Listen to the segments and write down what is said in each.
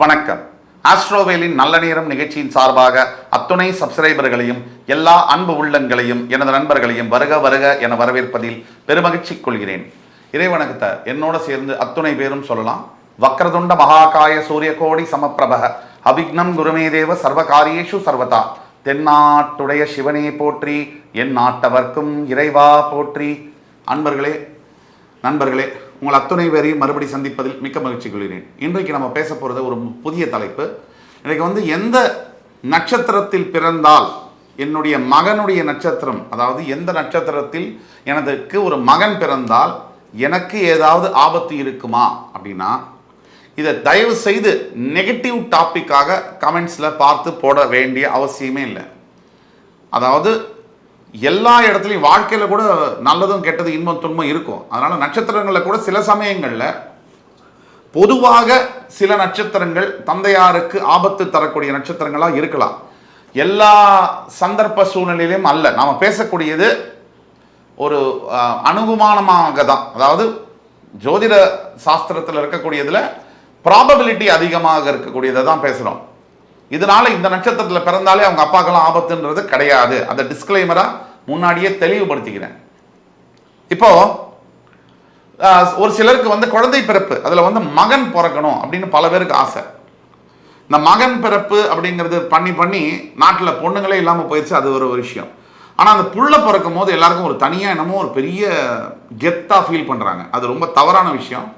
வணக்கம். ஆஸ்ட்ரோவேலின் நல்ல நேரம் நிகழ்ச்சியின் சார்பாக அத்துணை சப்ஸ்கிரைபர்களையும் எல்லா அன்பு உள்ளங்களையும் எனது நண்பர்களையும் வருக வருக என வரவேற்பதில் பெருமகிழ்ச்சி கொள்கிறேன். இறைவணக்கத்தை என்னோட சேர்ந்து அத்துணை பேரும் சொல்லலாம். வக்ரதுண்ட மகாகாய சூரியகோடி சமப்பிரபக அவிக்னம் குருமேதேவ சர்வகாரியேஷு சர்வதா. தென்னாட்டுடைய சிவனே போற்றி, என் நாட்டவர்க்கும் இறைவா போற்றி. அன்பர்களே, நண்பர்களே, உங்கள் அத்துணை பேரையும் மறுபடி சந்திப்பதில் மிக்க மகிழ்ச்சி கொள்கிறேன். இன்றைக்கு நம்ம பேச போகிறது ஒரு புதிய தலைப்பு. இன்றைக்கு எந்த நட்சத்திரத்தில் பிறந்தால் என்னுடைய மகனுடைய நட்சத்திரம், அதாவது எந்த நட்சத்திரத்தில் எனக்கு ஒரு மகன் பிறந்தால் எனக்கு ஏதாவது ஆபத்து இருக்குமா அப்படின்னா, இதை தயவு செய்து நெகட்டிவ் டாப்பிக்காக கமெண்ட்ஸில் பார்த்து போட வேண்டிய அவசியமே இல்லை. அதாவது எல்லா இடத்துலையும் வாழ்க்கையில் கூட நல்லதும் கெட்டது இன்பம் துன்பம் இருக்கும். அதனால் நட்சத்திரங்களில் கூட சில சமயங்களில் பொதுவாக சில நட்சத்திரங்கள் தந்தையாருக்கு ஆபத்து தரக்கூடிய நட்சத்திரங்களாக இருக்கலாம். எல்லா சந்தர்ப்ப சூழ்நிலையிலும் அல்ல. நாம் பேசக்கூடியது ஒரு அனுகுமானமாக தான். அதாவது ஜோதிட சாஸ்திரத்தில் இருக்கக்கூடியதில் ப்ராபபிலிட்டி அதிகமாக இருக்கக்கூடியதை தான் பேசுகிறோம். இதனால இந்த நட்சத்திரத்தில் பிறந்தாலே அவங்க அப்பாக்கெல்லாம் ஆபத்துன்றது கிடையாது. அதை டிஸ்க்ளைமரா முன்னாடியே தெளிவுபடுத்திக்கிறேன். இப்போ ஒரு சிலருக்கு குழந்தை பிறப்பு, அதில் மகன் பிறக்கணும் அப்படின்னு பல பேருக்கு ஆசை. இந்த மகன் பிறப்பு அப்படிங்கிறது பண்ணி நாட்டில் பொண்ணுங்களே இல்லாமல் போயிடுச்சு. அது ஒரு விஷயம். ஆனால் அந்த புள்ள பிறக்கும் போது எல்லாருக்கும் ஒரு தனியாக என்னமோ ஒரு பெரிய கெத்தாக ஃபீல் பண்ணுறாங்க. அது ரொம்ப தவறான விஷயம்.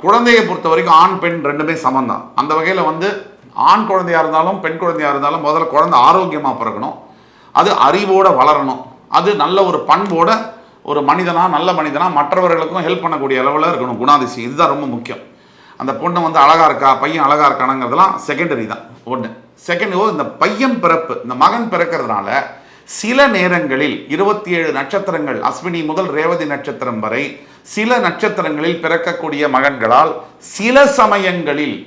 குழந்தையை பொறுத்த வரைக்கும் ஆண் பெண் ரெண்டுமே சமந்தான். அந்த வகையில் ஆண் குழந்தையாக இருந்தாலும் பெண் குழந்தையாக இருந்தாலும் முதல்ல குழந்தை ஆரோக்கியமாக பிறக்கணும். அது அறிவோடு வளரணும். அது நல்ல ஒரு பண்போட ஒரு மனிதனாக, நல்ல மனிதனாக மற்றவர்களுக்கும் ஹெல்ப் பண்ணக்கூடிய அளவில் இருக்கணும். குணாதிசயம் இதுதான் ரொம்ப முக்கியம். அந்த பொண்ணு அழகாக இருக்கா, பையன் அழகாக இருக்கானுங்கிறதுலாம் செகண்டரி தான். ஒன்று. செகண்ட், இந்த பையன் பிறப்பு, இந்த மகன் பிறக்கிறதுனால சில நேரங்களில் 27 நட்சத்திரங்கள், அஸ்வினி முதல் ரேவதி நட்சத்திரம் வரை சில நட்சத்திரங்களில் பிறக்கக்கூடிய மகன்களால் சில சமயங்களில்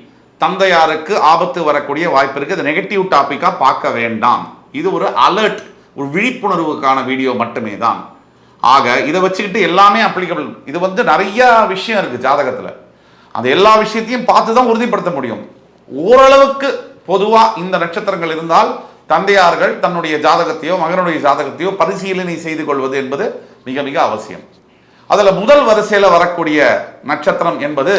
தந்தையாருக்கு ஆபத்து வரக்கூடிய வாய்ப்பு இருக்கு. இது நெகட்டிவ் டாபிக்கா பார்க்க வேண்டாம். இது ஒரு அலர்ட், ஒரு விழிப்புணர்வுக்கான வீடியோ மட்டுமே தான். ஆக இதை வச்சுக்கிட்டு எல்லாமே அப்ளிகபிள். இது நிறைய விஷயம் இருக்கு ஜாதகத்தில். அந்த எல்லா விஷயத்தையும் பார்த்து தான் உறுதிப்படுத்த முடியும். ஓரளவுக்கு பொதுவா இந்த நட்சத்திரங்கள் இருந்தால் தந்தையார்கள் தன்னுடைய ஜாதகத்தையோ மகனுடைய ஜாதகத்தையோ பரிசீலனை செய்து கொள்வது என்பது மிக மிக அவசியம். அதுல முதல் வரிசையில் வரக்கூடிய நட்சத்திரம் என்பது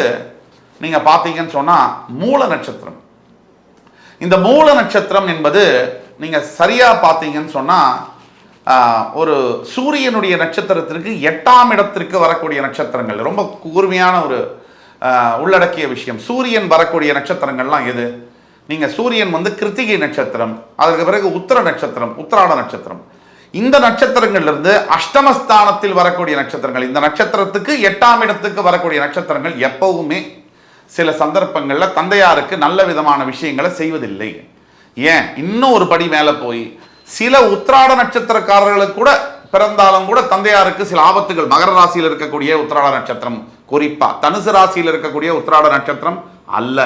நீங்க பார்த்தீங்கன்னு சொன்னா மூல நட்சத்திரம். இந்த மூல நட்சத்திரம் என்பது நீங்க சரியா பார்த்தீங்கன்னு சொன்னா ஒரு சூரியனுடைய நட்சத்திரத்திற்கு 8ஆம் இடத்திற்கு வரக்கூடிய நட்சத்திரங்கள். ரொம்ப கூர்மையான ஒரு உள்ளடக்கிய விஷயம். சூரியன் வரக்கூடிய நட்சத்திரங்கள்லாம் எது? நீங்க சூரியன் கிருத்திகை நட்சத்திரம், அதற்கு பிறகு உத்திர நட்சத்திரம், உத்திராட நட்சத்திரம். இந்த நட்சத்திரங்கள்லிருந்து அஷ்டமஸ்தானத்தில் வரக்கூடிய நட்சத்திரங்கள், இந்த நட்சத்திரத்துக்கு 8ஆம் இடத்துக்கு வரக்கூடிய நட்சத்திரங்கள் எப்பவுமே சில சந்தர்ப்பங்களில் தந்தையாருக்கு நல்ல விதமான விஷயங்களை செய்வதில்லை. ஏன், இன்னும் ஒரு படி மேலே போய் சில உத்திராட நட்சத்திரக்காரர்களுக்கு கூட பிறந்தாலும் கூட தந்தையாருக்கு சில ஆபத்துகள். மகர ராசியில் இருக்கக்கூடிய உத்திராட நட்சத்திரம், குறிப்பா தனுசு ராசியில் இருக்கக்கூடிய உத்திராட நட்சத்திரம் அல்ல,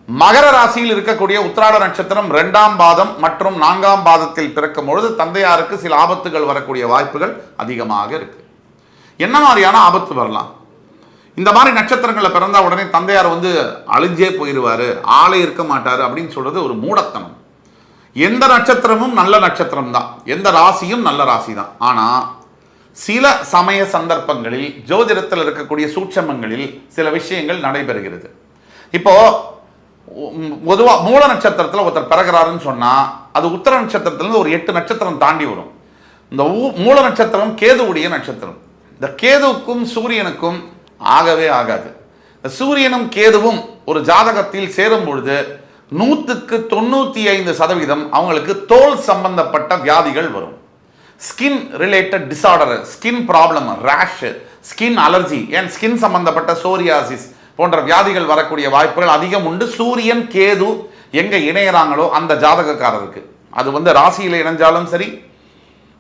மகர ராசியில் இருக்கக்கூடிய உத்திராட நட்சத்திரம் 2ஆம் பாதம் மற்றும் 4ஆம் பாதத்தில் பிறக்கும் பொழுது தந்தையாருக்கு சில ஆபத்துகள் வரக்கூடிய வாய்ப்புகள் அதிகமாக இருக்கு. என்ன மாதிரியான ஆபத்து வரலாம்? இந்த மாதிரி நட்சத்திரங்களில் பிறந்தா உடனே தந்தையார் அழிஞ்சே போயிடுவாரு, ஆளே இருக்க மாட்டாரு அப்படின்னு சொல்றது ஒரு மூடத்தனம். எந்த நட்சத்திரமும் நல்ல நட்சத்திரம் தான், எந்த ராசியும் நல்ல ராசி தான். ஆனா சில சமய சந்தர்ப்பங்களில் ஜோதிடத்தில் இருக்கக்கூடிய சூட்சமங்களில் சில விஷயங்கள் நடைபெறுகிறது. இப்போ பொதுவாக மூல நட்சத்திரத்தில் ஒருத்தர் பிறகுறாருன்னு சொன்னா அது உத்தர நட்சத்திரத்திலிருந்து ஒரு 8 நட்சத்திரம் தாண்டி வரும். இந்த மூல நட்சத்திரம் கேதுவுடைய நட்சத்திரம். இந்த கேதுவுக்கும் சூரியனுக்கும் ஆகவே ஆகாது. சூரியனும் கேதுவும் ஒரு ஜாதகத்தில் சேரும் பொழுது 100க்கு 95% அவங்களுக்கு தோல் சம்பந்தப்பட்ட வியாதிகள் வரும். Skin related disorder, skin problem, rash, skin allergy, ஏன் ஸ்கின் சம்பந்தப்பட்ட சோரியாசிஸ் போன்ற வியாதிகள் வரக்கூடிய வாய்ப்புகள் அதிகம் உண்டு. சூரியன் கேது எங்க இணையறாங்களோ அந்த ஜாதகக்காரருக்கு, அது ராசியில் இணைஞ்சாலும் சரி,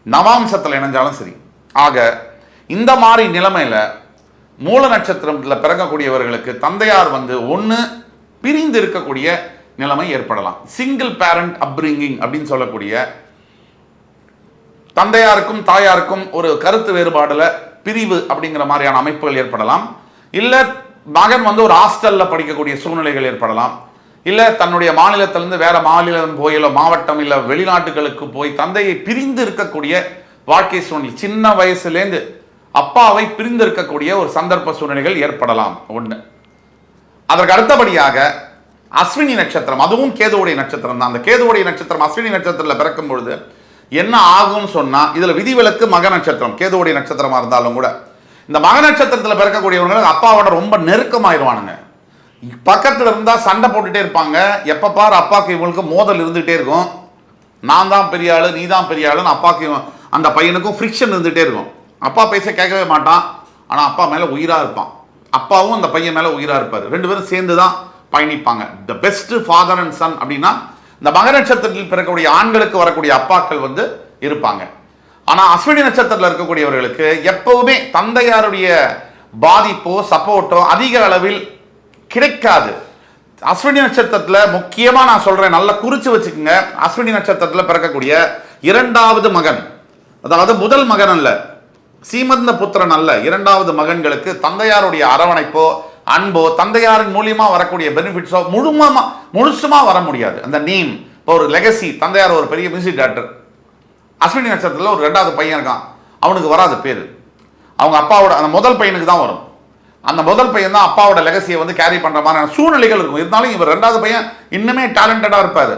நவாம்சத்தில் இணைஞ்சாலும் சரி. ஆக இந்த மாதிரி நிலைமையில மூல நட்சத்திரத்தில் பிறக்கக்கூடியவர்களுக்கு தந்தையார் ஒன்று பிரிந்து இருக்கக்கூடிய நிலைமை ஏற்படலாம். சிங்கிள் பேரண்ட் அப்ரிங்கிங் அப்படின்னு சொல்லக்கூடிய தந்தையாருக்கும் தாயாருக்கும் ஒரு கருத்து வேறுபாடுல பிரிவு அப்படிங்கிற மாதிரியான அமைப்புகள் ஏற்படலாம். இல்ல மகன் ஒரு ஹாஸ்டல்ல படிக்கக்கூடிய சூழ்நிலைகள் ஏற்படலாம். இல்லை தன்னுடைய மாநிலத்திலிருந்து வேற மாநிலம் போயிலோ மாவட்டம் இல்லை வெளிநாட்டுகளுக்கு போய் தந்தையை பிரிந்து இருக்கக்கூடிய வாழ்க்கை சூழ்நிலை, சின்ன வயசுலேருந்து அப்பாவை பிரிந்து இருக்கக்கூடிய ஒரு சந்தர்ப்ப சூழ்நிலைகள் ஏற்படலாம். ஒன்று. அதற்கு அடுத்தபடியாக அஸ்வினி நட்சத்திரம், அதுவும் கேதுவுடைய நட்சத்திரம் தான். அந்த கேதுவுடைய நட்சத்திரம் அஸ்வினி நட்சத்திரத்தில் பிறக்கும் பொழுது என்ன ஆகும்னு சொன்னா, இதுல விதிவிலக்கு மக நட்சத்திரம், கேதுவுடைய நட்சத்திரமா இருந்தாலும் கூட இந்த மக நட்சத்திரத்தில் பிறக்கக்கூடியவங்க அப்பாவோட ரொம்ப நெருக்கமாயிருவானுங்க. பக்கத்துல இருந்தா சண்டை போட்டுட்டே இருப்பாங்க. எப்ப பாரு அப்பாவுக்கு இவங்களுக்கு மோதல் இருந்துகிட்டே இருக்கும். நான் தான் பெரிய ஆளு, நீ தான் பெரிய ஆளுன்னு அப்பாவுக்கு அந்த பையனுக்கும் ஃப்ரிக்ஷன் இருந்துகிட்டே இருக்கும். அப்பா பேச கேட்கவே மாட்டான், ஆனா அப்பா மேல உயிரா இருப்பான். அப்பாவும் அந்த பையன் மேல உயிரா இருப்பாரு. ரெண்டு பேரும் சேர்ந்து தான் பயணிப்பாங்க. The best father and son அப்படின்னா இந்த மக நட்சத்திரத்தில் பிறக்கக்கூடிய ஆண்களுக்கு வரக்கூடிய அப்பாக்கள் வந்து இருப்பாங்க. ஆனா அஸ்வினி நட்சத்திரத்தில் இருக்கக்கூடியவர்களுக்கு எப்பவுமே தந்தையாருடைய பாதிப்போ சப்போர்ட்டோ அதிக அளவில் கிடைக்காது. அஸ்வினி நட்சத்திரத்தில் முக்கியமா நான் சொல்றேன், நல்லா குறிச்சு வச்சுக்கோங்க. அஸ்வினி நட்சத்திரத்தில் பிறக்கக்கூடிய இரண்டாவது மகன், அதாவது முதல் மகன் அல்ல, சீமந்த புத்திரன் அல்ல, இரண்டாவது மகன்களுக்கு தந்தையாருடைய அரவணைப்போ அன்போ தந்தையாரின் மூலியமா வரக்கூடிய பெனிஃபிட்ஸோ முழுசுமா வர முடியாது. அந்த நேம், இப்போ ஒரு லெகசி, தந்தையார் ஒரு பெரிய மியூசிக் டைரக்டர், அஸ்வினி நட்சத்திரத்தில் ஒரு ரெண்டாவது பையன் இருக்கான், அவனுக்கு வராது பேரு, அவங்க அப்பாவோட அந்த முதல் பையனுக்கு தான் வரும். அந்த முதல் பையன் தான் அப்பாவோட லெகசியை வந்து கேரி பண்ற மாதிரி சூழ்நிலைகள் இருக்கும். இருந்தாலும் இவர் ரெண்டாவது பையன் இன்னுமே டேலண்டடா இருப்பாரு.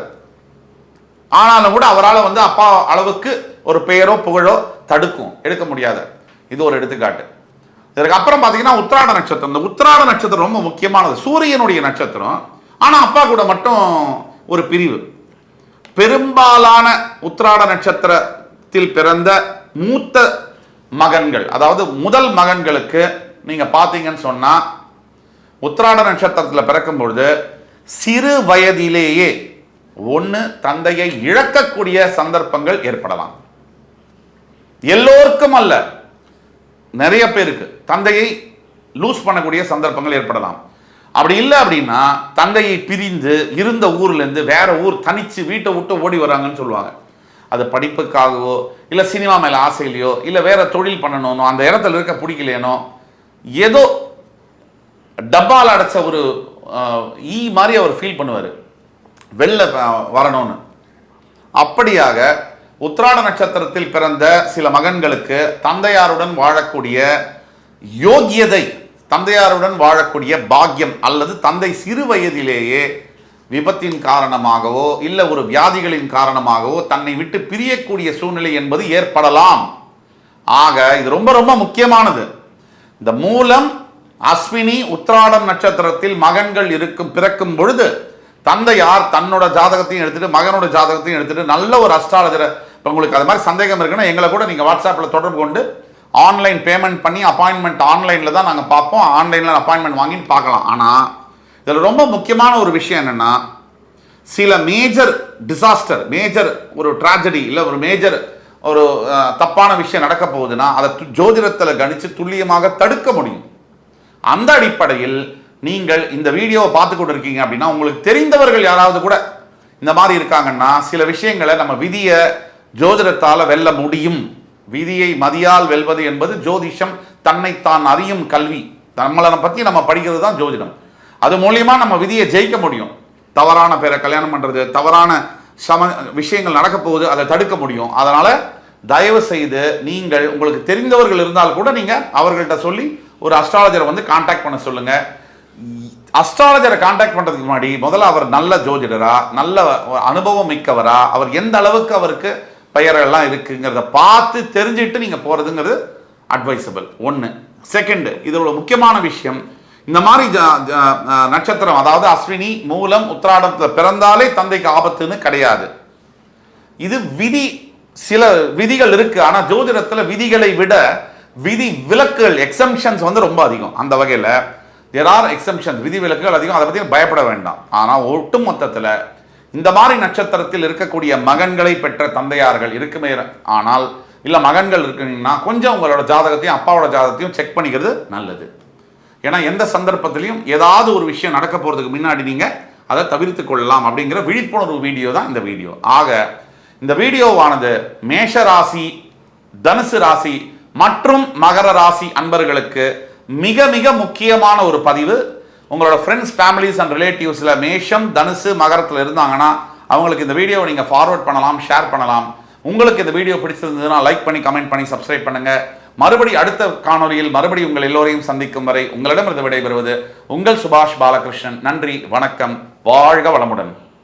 ஆனாலும் கூட அவரால் வந்து அப்பா அளவுக்கு ஒரு பெயரோ புகழோ தடுக்கும், எடுக்க முடியாது. இது ஒரு எடுத்துக்காட்டு. இதற்கு அப்புறம் பார்த்தீங்கன்னா உத்திராட நட்சத்திரம். இந்த உத்திராட நட்சத்திரம் ரொம்ப முக்கியமானது, சூரியனுடைய நட்சத்திரம். ஆனால் அப்பா கூட மட்டும் ஒரு பிரிவு. பெரும்பாலான உத்திராட நட்சத்திரத்தில் பிறந்த மூத்த மகன்கள், அதாவது முதல் மகன்களுக்கு நீங்க பார்த்தீங்கன்னு சொன்னா உத்திராட நட்சத்திரத்தில் பிறக்கும் பொழுது சிறு வயதிலேயே ஒன்று தந்தையை இழக்கக்கூடிய சந்தர்ப்பங்கள் ஏற்படலாம். எல்லோருக்கும் அல்ல, நிறைய பேருக்கு தந்தையை லூஸ் பண்ணக்கூடிய சந்தர்ப்பங்கள் ஏற்படலாம். அப்படி இல்லை அப்படின்னா தந்தையை பிரிந்து இருந்த ஊர்ல இருந்து வேற ஊர் தனிச்சு வீட்டை விட்டு ஓடி வராங்கன்னு சொல்லுவாங்க. அது படிப்புக்காகவோ இல்லை சினிமா மேல ஆசையிலையோ இல்லை வேற தொழில் பண்ணணும்னோ அந்த இடத்துல இருக்க பிடிக்கலையனோ ஏதோ டப்பால் அடைச்ச ஒரு ஈ மாதிரி அவர் ஃபீல் பண்ணுவார், வெளில வரணும்னு. அப்படியாக உத்திராட நட்சத்திரத்தில் பிறந்த சில மகன்களுக்கு தந்தையாருடன் வாழக்கூடிய யோகியதை, தந்தையாருடன் வாழக்கூடிய பாக்கியம் அல்லது தந்தை சிறு வயதிலேயே விபத்தின் காரணமாகவோ இல்லை ஒரு வியாதிகளின் காரணமாகவோ தன்னை விட்டு பிரியக்கூடிய சூழ்நிலை என்பது ஏற்படலாம். ஆக இது ரொம்ப ரொம்ப முக்கியமானது. இந்த மூலம் அஸ்வினி உத்திராடம் நட்சத்திரத்தில் மகன்கள் பிறக்கும் பொழுது தந்தையார் தன்னோட ஜாதகத்தையும் எடுத்துட்டு மகனோட ஜாதகத்தையும் எடுத்துட்டு நல்ல ஒரு அஸ்ட்ராலஜரை, இப்போ உங்களுக்கு அது மாதிரி சந்தேகம் இருக்குன்னா எங்களை கூட நீங்கள் வாட்ஸ்அப்பில் தொடர்பு கொண்டு ஆன்லைன் பேமெண்ட் பண்ணி அப்பாயின்மெண்ட் ஆன்லைனில் தான் நாங்கள் பார்ப்போம், ஆன்லைனில் அப்பாயின்மெண்ட் வாங்கிட்டு பார்க்கலாம். ஆனால் இதில் ரொம்ப முக்கியமான ஒரு விஷயம் என்னென்னா, சில மேஜர் டிசாஸ்டர், மேஜர் ஒரு ட்ராஜடி இல்லை ஒரு மேஜர் ஒரு தப்பான விஷயம் நடக்க போகுதுன்னா அதை ஜோதிடத்தில் கணித்து துல்லியமாக தடுக்க முடியும். அந்த அடிப்படையில் நீங்கள் இந்த வீடியோவை பார்த்து கொண்டு இருக்கீங்க அப்படின்னா உங்களுக்கு தெரிந்தவர்கள் யாராவது கூட இந்த மாதிரி இருக்காங்கன்னா சில விஷயங்களை நம்ம விதியை ஜோதிடத்தால் வெல்ல முடியும். விதியை மதியால் வெல்வது என்பது ஜோதிஷம், தன்னைத்தான் அறியும் கல்வி. நம்மளை பற்றி நம்ம படிக்கிறது தான் ஜோதிடம். அது மூலியமா நம்ம விதியை ஜெயிக்க முடியும். தவறான பேரை கல்யாணம் பண்றது, தவறான விஷயங்கள் நடக்க போகுது, அதை தடுக்க முடியும். அதனால தயவு செய்து நீங்கள் உங்களுக்கு தெரிந்தவர்கள் இருந்தால் கூட நீங்க அவர்கள்ட்ட சொல்லி ஒரு அஸ்ட்ராலஜரை வந்து கான்டாக்ட் பண்ண சொல்லுங்க. அஸ்ட்ராலஜரை கான்டாக்ட் பண்றதுக்கு முன்னாடி முதல்ல அவர் நல்ல ஜோதிடரா, நல்ல அனுபவம் மிக்கவரா, அவர் எந்த அளவுக்கு அவருக்கு பெயரெல்லாம் இருக்குங்கிறத பார்த்து தெரிஞ்சுட்டு நீங்க போறதுங்கிறது அட்வைசபிள். ஒன்று. செகண்ட், இது ஒரு முக்கியமான விஷயம், இந்த மாதிரி நட்சத்திரம் அதாவது அஸ்வினி மூலம் உத்திராடத்தில் பிறந்தாலே தந்தைக்கு ஆபத்துன்னு கிடையாது. இது விதி, சில விதிகள் இருக்கு. ஆனா ஜோதிடத்தில் விதிகளை விட விதி விலக்குகள், எக்ஸம்ஷன்ஸ் வந்து ரொம்ப அதிகம். அந்த வகையில் தேர் ஆர் எக்ஸம்ஷன்ஸ், விதி விலக்குகள் அதிகம். அதை பற்றி பயப்பட வேண்டாம். ஆனால் ஒட்டு மொத்தத்தில் இந்த மாதிரி நட்சத்திரத்தில் இருக்கக்கூடிய மகன்களை பெற்ற தந்தையார்கள் இருக்குமே, ஆனால் இல்லை மகன்கள் இருக்குன்னா கொஞ்சம் உங்களோட ஜாதகத்தையும் அப்பாவோட ஜாதகத்தையும் செக் பண்ணிக்கிறது நல்லது. ஏன்னா எந்த சந்தர்ப்பத்திலையும் ஏதாவது ஒரு விஷயம் நடக்க போகிறதுக்கு முன்னாடி நீங்கள் அதை தவிர்த்து கொள்ளலாம் அப்படிங்கிற விழிப்புணர்வு வீடியோ தான் இந்த வீடியோ. ஆக இந்த வீடியோவானது மேஷ ராசி, தனுசு ராசி மற்றும் மகர ராசி அன்பர்களுக்கு மிக மிக முக்கியமான ஒரு பதிவு. உங்களோட ஃப்ரெண்ட்ஸ், ஃபேமிலிஸ் அண்ட் ரிலேட்டிவ்ஸில் மேஷம், தனுசு, மகரத்தில் இருந்தாங்கன்னா அவங்களுக்கு இந்த வீடியோவை நீங்கள் ஃபார்வர்ட் பண்ணலாம், ஷேர் பண்ணலாம். உங்களுக்கு இந்த வீடியோ பிடிச்சிருந்ததுன்னா லைக் பண்ணி, கமெண்ட் பண்ணி, சப்ஸ்கிரைப் பண்ணுங்க. மறுபடி அடுத்த காணொலியில் மறுபடி உங்கள் எல்லோரையும் சந்திக்கும் வரை உங்களிடமிருந்து விடைபெறுவது உங்கள் சுபாஷ் பாலகிருஷ்ணன். நன்றி, வணக்கம், வாழ்க வளமுடன்.